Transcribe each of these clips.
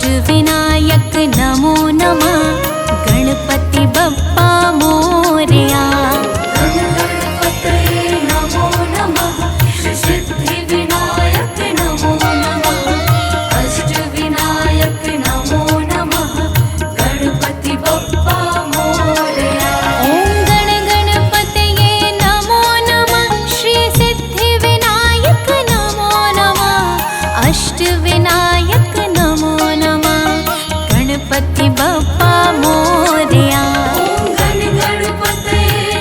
अष्टविनायक नमो नमः, गणपति बप्पा मोरया। गणपते नमो नमः, सिद्धिविनायक नमो नमः, अष्टविनायक नमो नमः, गणपति बप्पा मोरया। ओम गण गणपतये नमो नमः, श्री सिद्धिविनायक नमो नमः, अष्टविनायक नमो नमः, गणपति बप्पा मोरया। ओम गण गणपतये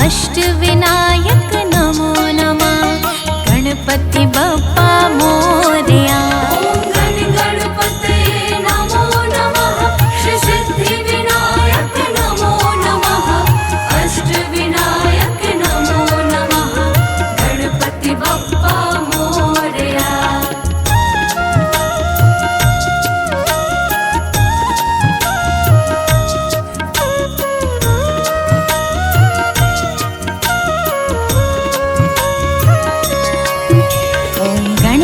अष्टविनायक नमो नमः गणपति बप्पा मोरया। ॐ गणपतये नमो नमः श्री सिद्धिविनायक नमो नमः अष्टविनायक नमो नमः गणपति बप्पा मोरया। ॐ गण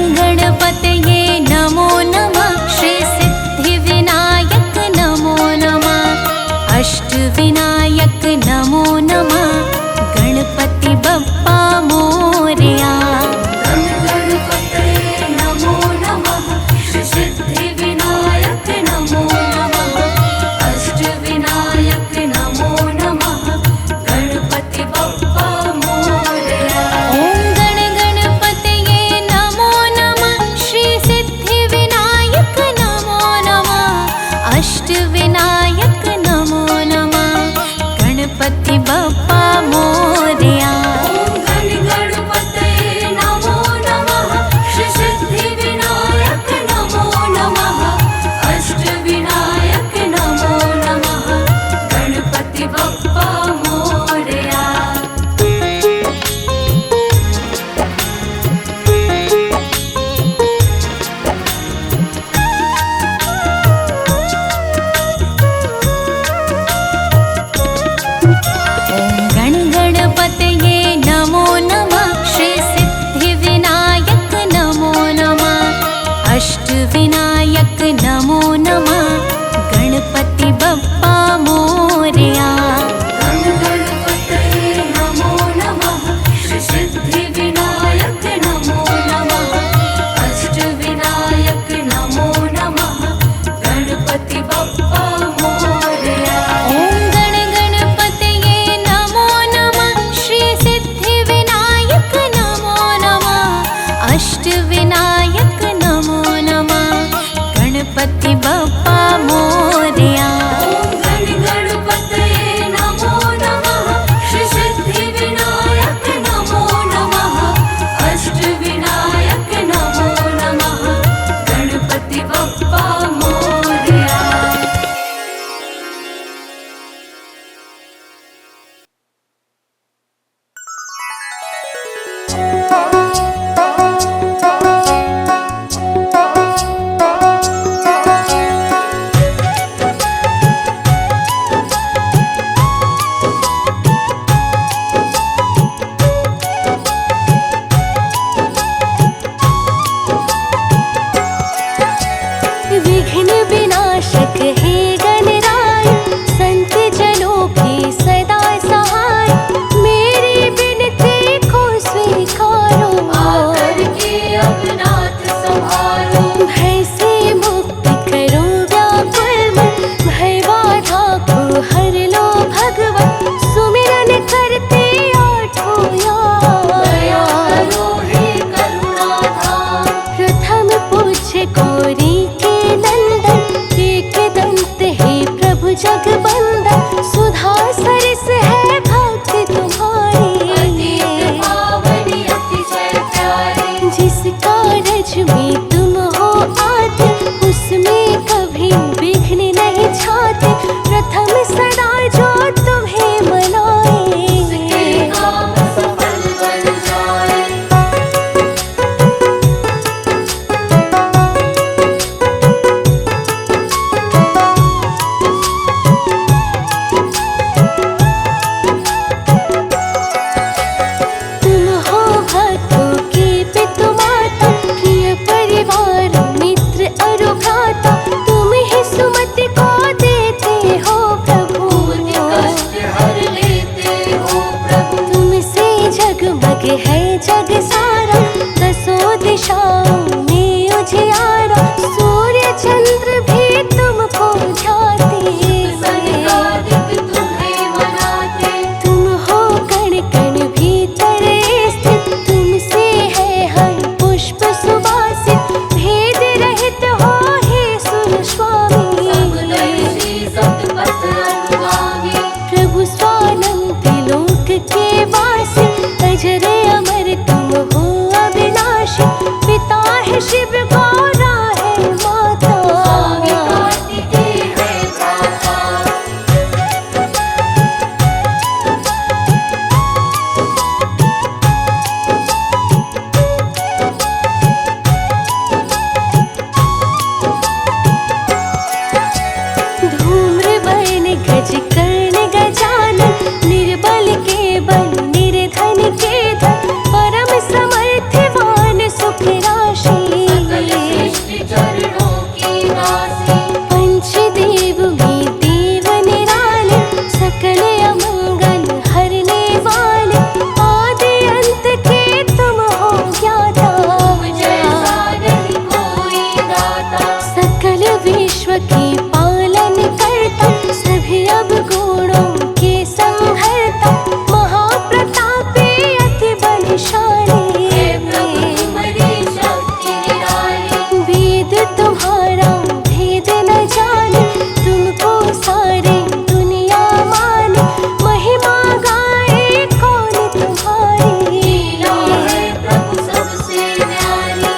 के वासी, अजर अमर तुम हो अविनाशी। पिता है शिव, गौरा है माता, स्वामी कार्तिकेय है भ्राता। धूम्रवर्ण गज कर्ण गजानन, निर्बल के बल निर्धन के धन, परम समर्थवान सुख राशि। सकल सृष्टि चरणों की दासी, पंचदेव में देव निराले, सकल अमंगल हरने वाले, आदि अंत के तुम हो ज्ञाता। तुम जैसा नहीं कोई दाता। सकल विश्व के पालन करता, सभी अवगुणों के संहरता, महाप्रतापी अति बलशाली। हे प्रभु तुम्हारी शक्ति निराली। वेद तुम्हारा भेद न जाने, तुमको सारी दुनिया माने, महिमा गाए कौन तुम्हारी। लीला है प्रभु सबसे न्यारी।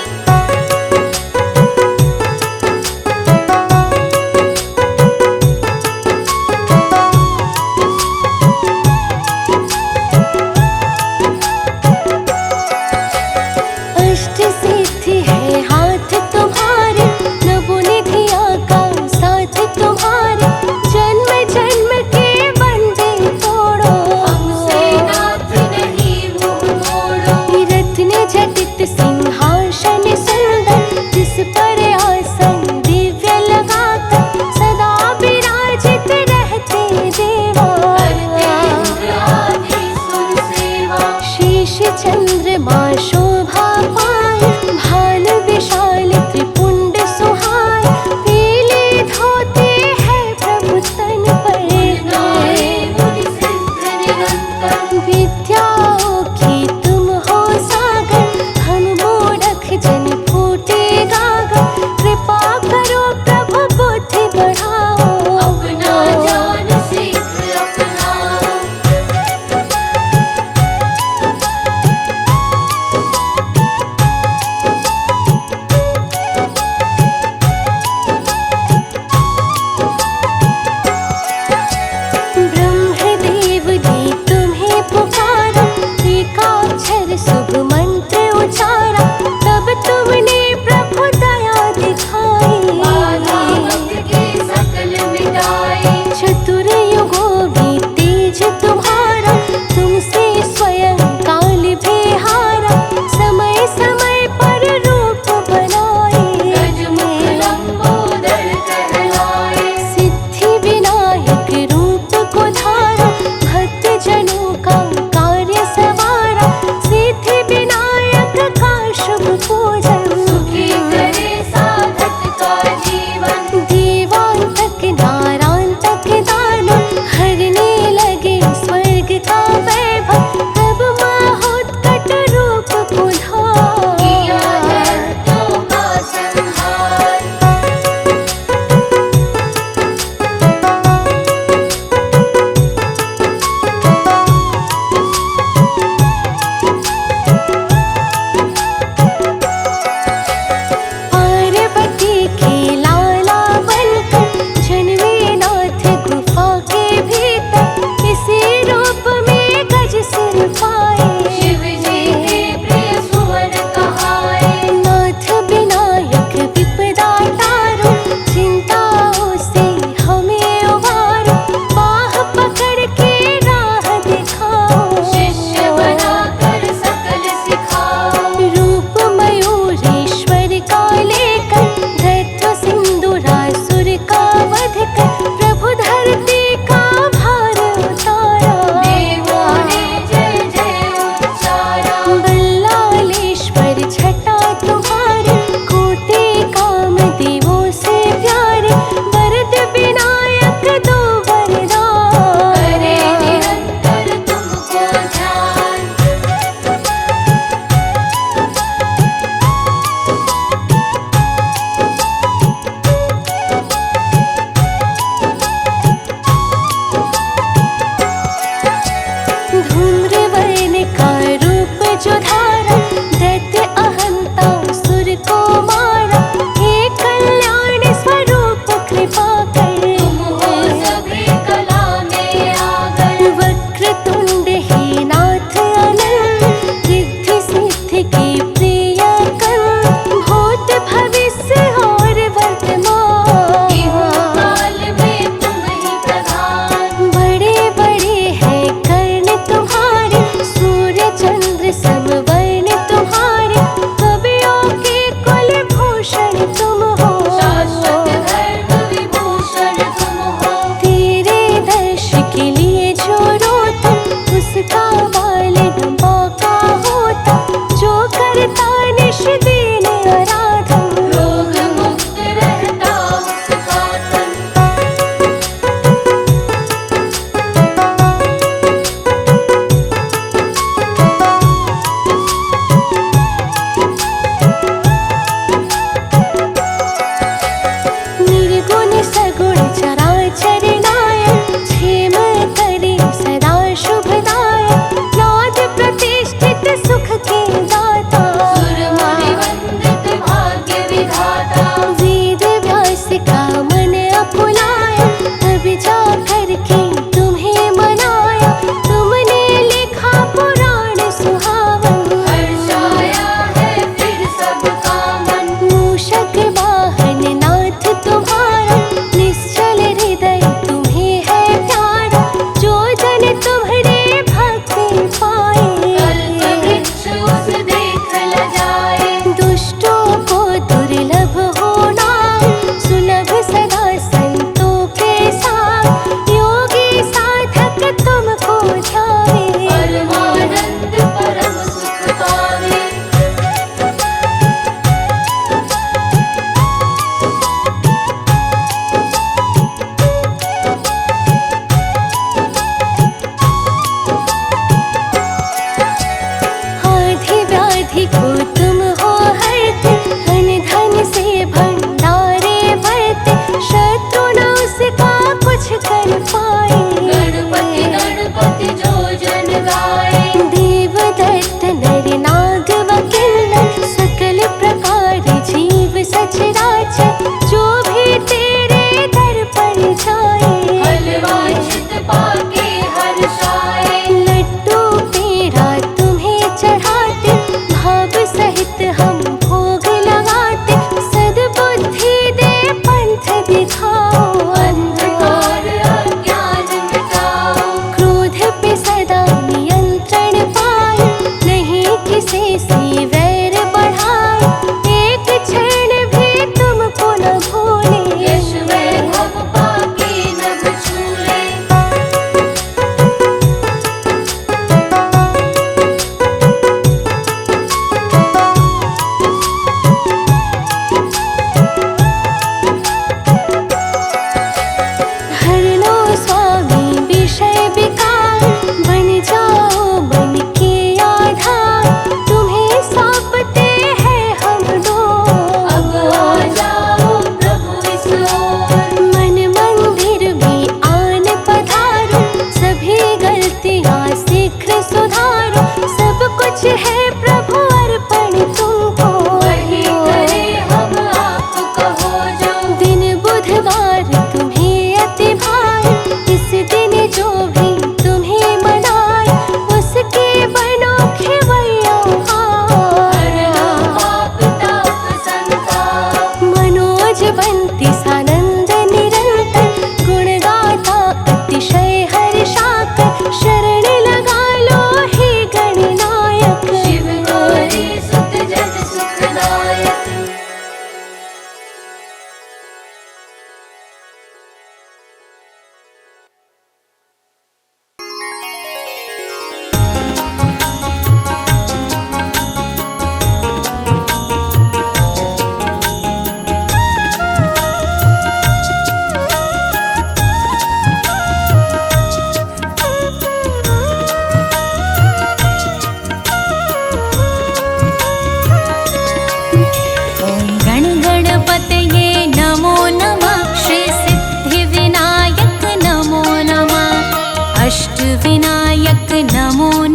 अष्ट सिद्धि है हाथ तुम्हारे, नवोनिधिया का साथ तुम्हारे, जन्म जन्म के बंधे तोड़ो। हमसे नाथ नहीं मुँह मोड़ो। रत्न जटित सिंहासन सुंदर, जिस पर आसन दिव्य लगाकर, सदा विराजित रहते देवा। करते इंद्र आदि सुर सेवा। शेष चंद्रमा शोभा पाए, भाल विशाल त्रिपुंड सुहाए, पीले धोते हैं प्रभु तन पर। गाए मुनि सिद्ध निरंतर। विद्याओं की तुम हो सागर, हम मूढ़ख जन फूटे गागर, कृपा करो प्रभु बुद्धि बढ़ाओ। अपना ज्ञान शीघ्र अपनाओ। ब्रह्मदेव ने तुम्हें पुकारा,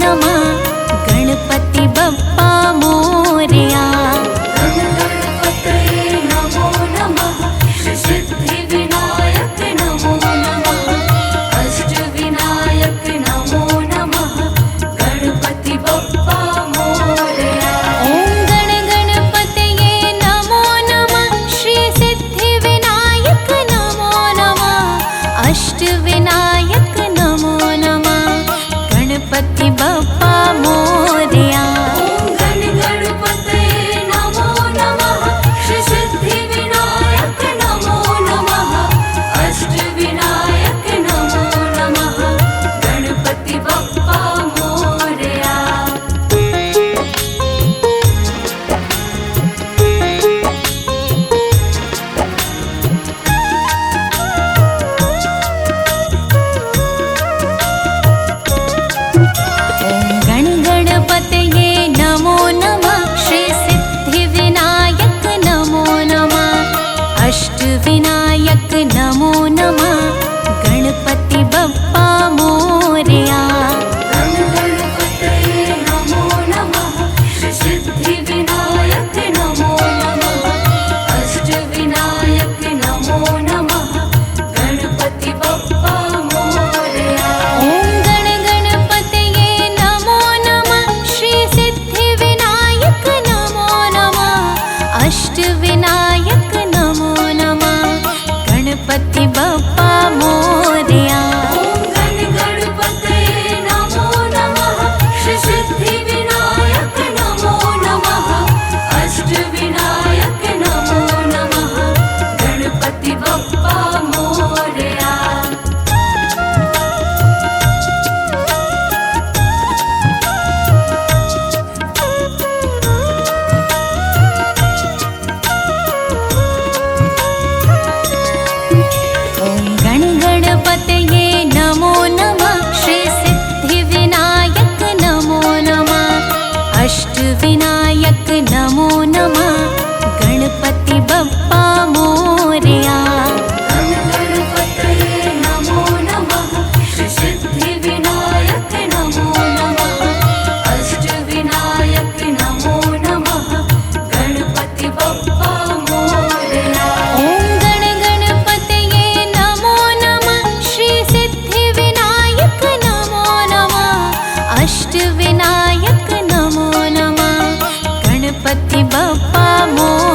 नमः गणपति बप्पा मोरया। गणपतये नमो नमः श्री सिद्धिविनायक नमो नमः अष्टविनायक नमो नमः गणपति बप्पा मोरया। ॐ गण गणपतये नमो नमः श्री सिद्धिविनायक नमो नमः अष्टविनायक नमो नमः गणपति बप्पा मोरया। गण गणपतये नमो नमः श्री सिद्धिविनायक नमो नमः अष्टविनायक नमो नमः गणपति बप्पा मोरया। गण गणपतये नमो नमः श्री सिद्धिविनायक नमो नमः अष्टविनायक नमो नमः गणपति बप्पा मोरया। गण गणपतये नमो नमः श्री सिद्धिविनायक नमो नमः अष्टविनायक नमो नमः गणपति बप्पा मोरया। ॐ गण गणपतये नमो नमः श्री सिद्धिविनायक नमो नमः अष्टविनायक नमो नमः गणपति बप्पा मोरया। गण गणपतये नमो नमः श्री सिद्धिविनायक नमो नमः अष्टविनायक नमो नमः गणपति बप्पा मोरया। ॐ गण गणपतये नमो नमः श्री सिद्धिविनायक नमो नमः अष्टविनायक नमो नमः गणपति बप्पा मोरया। गण गणपतये नमो नमः श्री सिद्धिविनायक नमो नमः अष्टविनायक नमो नमः गणपति बप्पा मोरया। ॐ गण गणपतये नमो नमः श्री सिद्धिविनायक नमो नमः अष्टविनायक नमो नमः गणपति बप्पा मोरया।